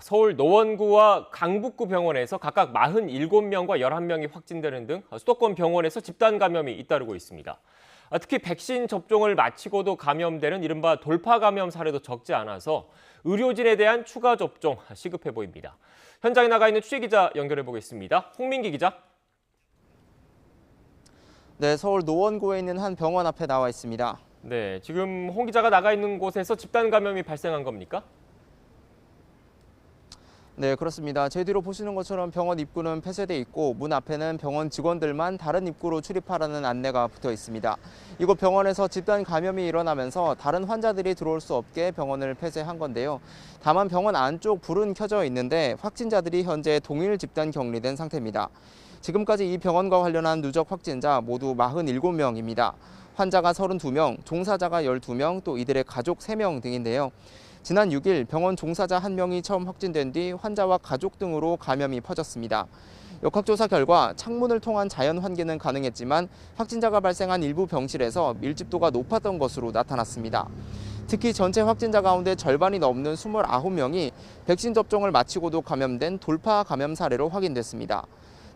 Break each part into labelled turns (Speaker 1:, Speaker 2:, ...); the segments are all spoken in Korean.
Speaker 1: 서울 노원구와 강북구 병원에서 각각 47명과 11명이 확진되는 등 수도권 병원에서 집단 감염이 잇따르고 있습니다. 특히 백신 접종을 마치고도 감염되는 이른바 돌파 감염 사례도 적지 않아서 의료진에 대한 추가 접종 시급해 보입니다. 현장에 나가 있는 취재기자 연결해 보겠습니다. 홍민기 기자.
Speaker 2: 네, 서울 노원구에 있는 한 병원 앞에 나와 있습니다.
Speaker 1: 네, 지금 홍 기자가 나가 있는 곳에서 집단 감염이 발생한 겁니까?
Speaker 2: 네, 그렇습니다. 제 뒤로 보시는 것처럼 병원 입구는 폐쇄돼 있고 문 앞에는 병원 직원들만 다른 입구로 출입하라는 안내가 붙어 있습니다. 이곳 병원에서 집단 감염이 일어나면서 다른 환자들이 들어올 수 없게 병원을 폐쇄한 건데요. 다만 병원 안쪽 불은 켜져 있는데 확진자들이 현재 동일 집단 격리된 상태입니다. 지금까지 이 병원과 관련한 누적 확진자 모두 47명입니다. 환자가 32명, 종사자가 12명, 또 이들의 가족 3명 등인데요. 지난 6일 병원 종사자 1명이 처음 확진된 뒤 환자와 가족 등으로 감염이 퍼졌습니다. 역학조사 결과 창문을 통한 자연 환기는 가능했지만 확진자가 발생한 일부 병실에서 밀집도가 높았던 것으로 나타났습니다. 특히 전체 확진자 가운데 절반이 넘는 29명이 백신 접종을 마치고도 감염된 돌파 감염 사례로 확인됐습니다.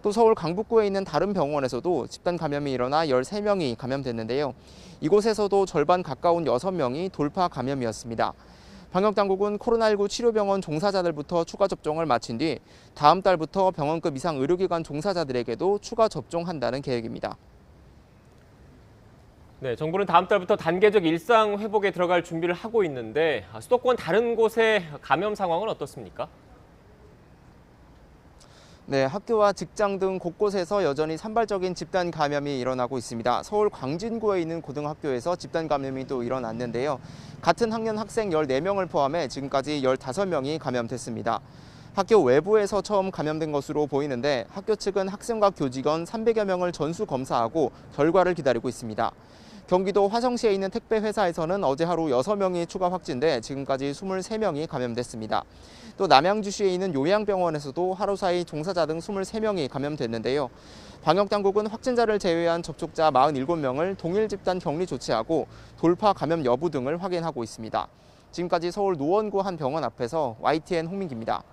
Speaker 2: 또 서울 강북구에 있는 다른 병원에서도 집단 감염이 일어나 13명이 감염됐는데요. 이곳에서도 절반 가까운 6명이 돌파 감염이었습니다. 방역당국은 코로나19 치료병원 종사자들부터 추가 접종을 마친 뒤 다음 달부터 병원급 이상 의료기관 종사자들에게도 추가 접종한다는 계획입니다.
Speaker 1: 네, 정부는 다음 달부터 단계적 일상 회복에 들어갈 준비를 하고 있는데 수도권 다른 곳의 감염 상황은 어떻습니까?
Speaker 2: 네, 학교와 직장 등 곳곳에서 여전히 산발적인 집단 감염이 일어나고 있습니다. 서울 광진구에 있는 고등학교에서 집단 감염이 또 일어났는데요. 같은 학년 학생 14명을 포함해 지금까지 15명이 감염됐습니다. 학교 외부에서 처음 감염된 것으로 보이는데 학교 측은 학생과 교직원 300여 명을 전수 검사하고 결과를 기다리고 있습니다. 경기도 화성시에 있는 택배 회사에서는 어제 하루 6명이 추가 확진돼 지금까지 23명이 감염됐습니다. 또 남양주시에 있는 요양병원에서도 하루 사이 종사자 등 23명이 감염됐는데요. 방역당국은 확진자를 제외한 접촉자 47명을 동일 집단 격리 조치하고 돌파 감염 여부 등을 확인하고 있습니다. 지금까지 서울 노원구 한 병원 앞에서 YTN 홍민기입니다.